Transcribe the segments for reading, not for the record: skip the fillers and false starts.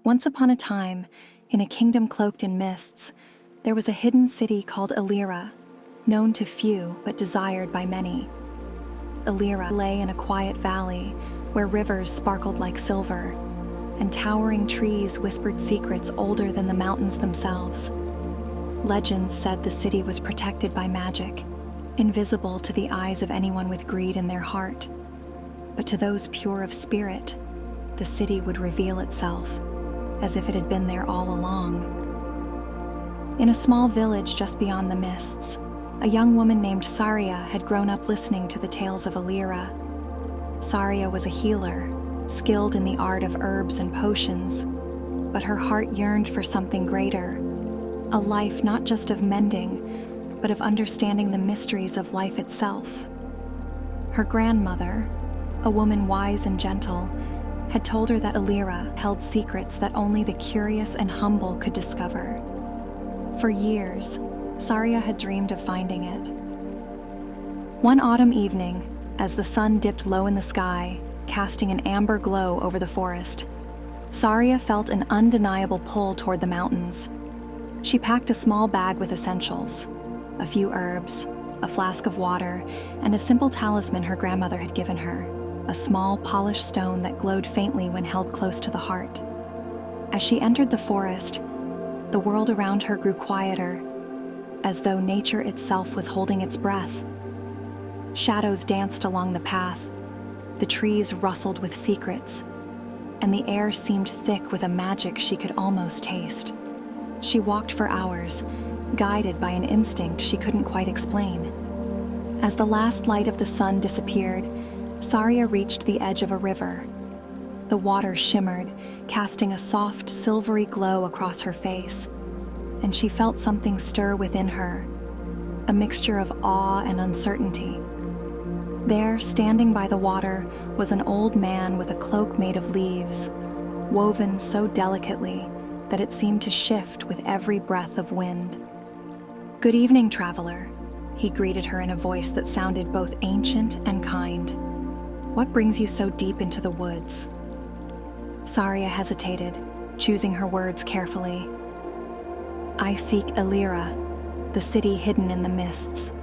Once upon a time, in a kingdom cloaked in mists, there was a hidden city called Elira, known to few but desired by many. Elira lay in a quiet valley where rivers sparkled like silver, and towering trees whispered secrets older than the mountains themselves. Legends said the city was protected by magic, invisible to the eyes of anyone with greed in their heart. But to those pure of spirit, the city would reveal itself, as if it had been there all along. In a small village just beyond the mists, a young woman named Saria had grown up listening to the tales of Elira. Saria was a healer, skilled in the art of herbs and potions, but her heart yearned for something greater, a life not just of mending, but of understanding the mysteries of life itself. Her grandmother, a woman wise and gentle, had told her that Elira held secrets that only the curious and humble could discover. For years, Saria had dreamed of finding it. One autumn evening, as the sun dipped low in the sky, casting an amber glow over the forest, Saria felt an undeniable pull toward the mountains. She packed a small bag with essentials, a few herbs, a flask of water, and a simple talisman her grandmother had given her, a small polished stone that glowed faintly when held close to the heart. As she entered the forest, the world around her grew quieter, as though nature itself was holding its breath. Shadows danced along the path, the trees rustled with secrets, and the air seemed thick with a magic she could almost taste. She walked for hours, guided by an instinct she couldn't quite explain. As the last light of the sun disappeared, Saria reached the edge of a river. The water shimmered, casting a soft, silvery glow across her face, and she felt something stir within her, a mixture of awe and uncertainty. There, standing by the water, was an old man with a cloak made of leaves, woven so delicately that it seemed to shift with every breath of wind. "Good evening, traveler," he greeted her in a voice that sounded both ancient and kind. "What brings you so deep into the woods?" Saria hesitated, choosing her words carefully. "I seek Elira, the city hidden in the mists.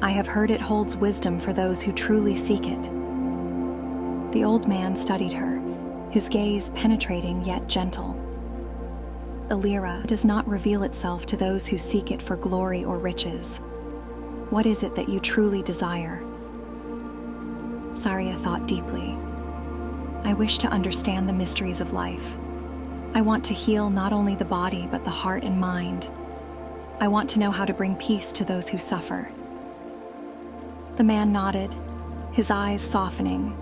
I have heard it holds wisdom for those who truly seek it." The old man studied her, his gaze penetrating yet gentle. "Elira does not reveal itself to those who seek it for glory or riches. What is it that you truly desire?" Saria thought deeply. "I wish to understand the mysteries of life. I want to heal not only the body but the heart and mind. I want to know how to bring peace to those who suffer." The man nodded, his eyes softening.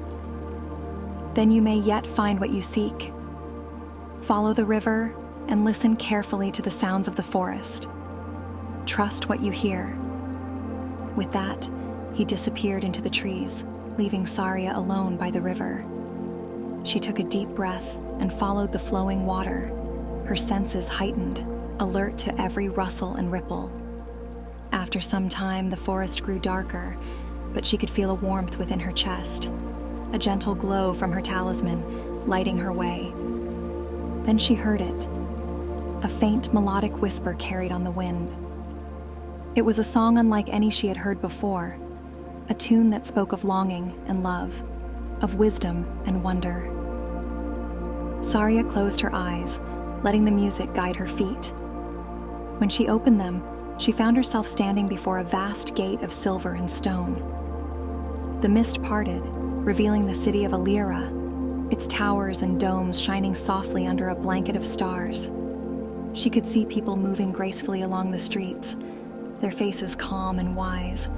"Then you may yet find what you seek. Follow the river and listen carefully to the sounds of the forest. Trust what you hear." With that, he disappeared into the trees, leaving Saria alone by the river. She took a deep breath and followed the flowing water, her senses heightened, alert to every rustle and ripple. After some time, the forest grew darker, but she could feel a warmth within her chest, a gentle glow from her talisman, lighting her way. Then she heard it, a faint melodic whisper carried on the wind. It was a song unlike any she had heard before, a tune that spoke of longing and love, of wisdom and wonder. Saria closed her eyes, letting the music guide her feet. When she opened them, she found herself standing before a vast gate of silver and stone. The mist parted, revealing the city of Elira, its towers and domes shining softly under a blanket of stars. She could see people moving gracefully along the streets, their faces calm and wise,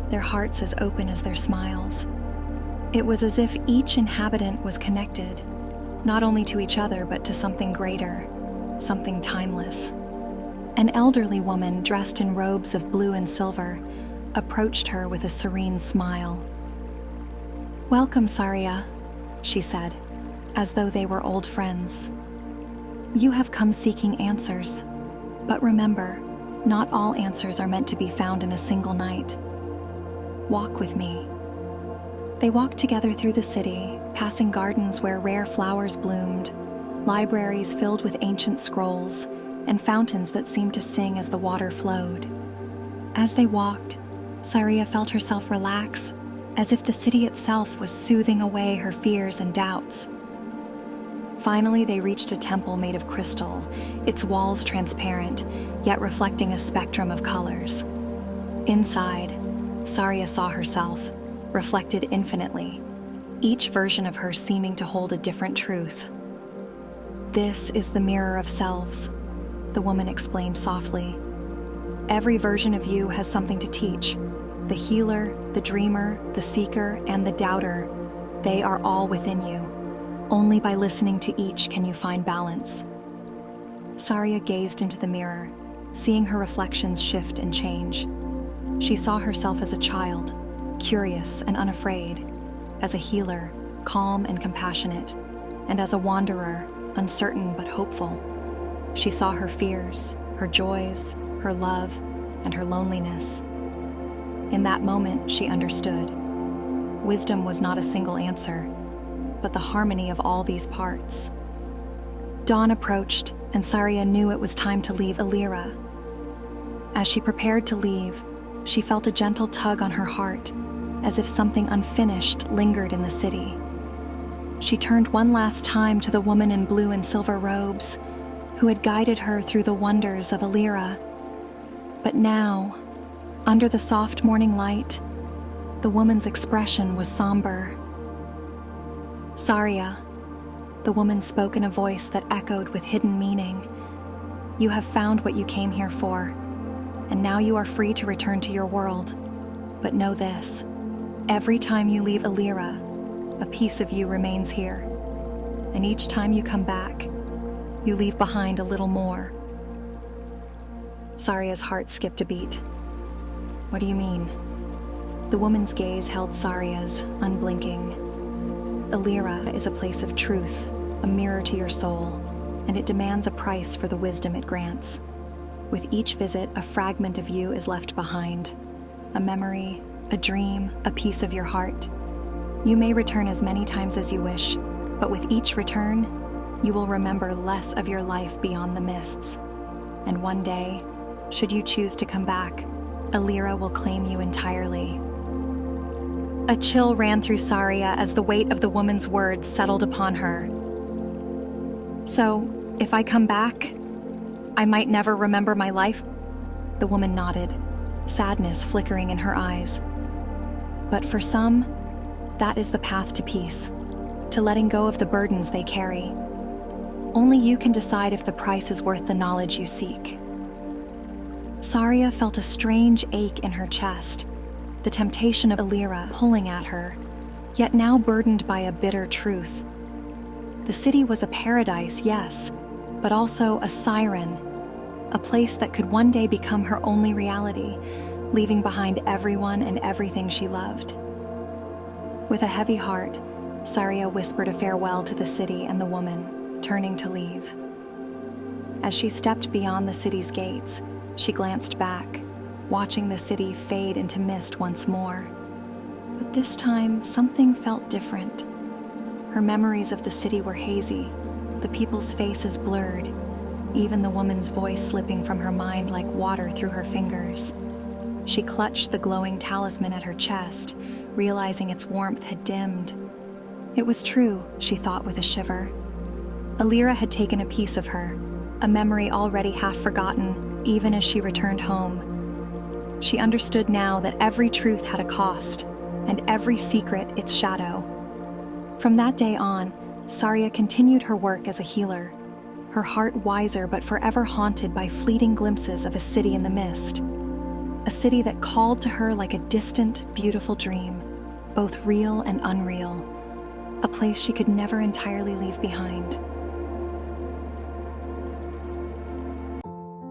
their hearts as open as their smiles. It was as if each inhabitant was connected, not only to each other but to something greater, something timeless. An elderly woman dressed in robes of blue and silver approached her with a serene smile. "Welcome, Saria," she said, as though they were old friends. "You have come seeking answers, but remember, not all answers are meant to be found in a single night. Walk with me." They walked together through the city, passing gardens where rare flowers bloomed, libraries filled with ancient scrolls, and fountains that seemed to sing as the water flowed. As they walked, Saria felt herself relax, as if the city itself was soothing away her fears and doubts. Finally, they reached a temple made of crystal, its walls transparent, yet reflecting a spectrum of colors. Inside, Saria saw herself, reflected infinitely, each version of her seeming to hold a different truth. "This is the mirror of selves," the woman explained softly. "Every version of you has something to teach. The healer, the dreamer, the seeker, and the doubter, they are all within you. Only by listening to each can you find balance." Saria gazed into the mirror, seeing her reflections shift and change. She saw herself as a child, curious and unafraid, as a healer, calm and compassionate, and as a wanderer, uncertain but hopeful. She saw her fears, her joys, her love, and her loneliness. In that moment, she understood. Wisdom was not a single answer, but the harmony of all these parts. Dawn approached, and Saria knew it was time to leave Elira. As she prepared to leave, she felt a gentle tug on her heart, as if something unfinished lingered in the city. She turned one last time to the woman in blue and silver robes, who had guided her through the wonders of Elira. But now, under the soft morning light, the woman's expression was somber. "Saria," the woman spoke in a voice that echoed with hidden meaning, "you have found what you came here for, and now you are free to return to your world. But know this, every time you leave Elira, a piece of you remains here, and each time you come back, you leave behind a little more." Saria's heart skipped a beat. "What do you mean?" The woman's gaze held Saria's, unblinking. "Elira is a place of truth, a mirror to your soul, and it demands a price for the wisdom it grants. With each visit, a fragment of you is left behind, a memory, a dream, a piece of your heart. You may return as many times as you wish, but with each return, you will remember less of your life beyond the mists. And one day, should you choose to come back, Elira will claim you entirely." A chill ran through Saria as the weight of the woman's words settled upon her. "So, if I come back, I might never remember my life?" The woman nodded, sadness flickering in her eyes. "But for some, that is the path to peace, to letting go of the burdens they carry. Only you can decide if the price is worth the knowledge you seek." Saria felt a strange ache in her chest, the temptation of Elira pulling at her, yet now burdened by a bitter truth. The city was a paradise, yes, but also a siren, a place that could one day become her only reality, leaving behind everyone and everything she loved. With a heavy heart, Saria whispered a farewell to the city and the woman, turning to leave. As she stepped beyond the city's gates, she glanced back, watching the city fade into mist once more. But this time, something felt different. Her memories of the city were hazy, the people's faces blurred, even the woman's voice slipping from her mind like water through her fingers. She clutched the glowing talisman at her chest, realizing its warmth had dimmed. It was true, she thought with a shiver. Elira had taken a piece of her, a memory already half forgotten, even as she returned home. She understood now that every truth had a cost, and every secret its shadow. From that day on, Saria continued her work as a healer, her heart wiser but forever haunted by fleeting glimpses of a city in the mist. A city that called to her like a distant, beautiful dream, both real and unreal. A place she could never entirely leave behind.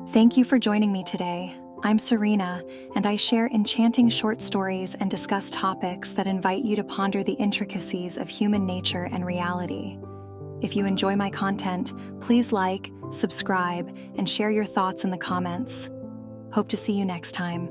Thank you for joining me today. I'm Serena, and I share enchanting short stories and discuss topics that invite you to ponder the intricacies of human nature and reality. If you enjoy my content, please like, subscribe, and share your thoughts in the comments. Hope to see you next time.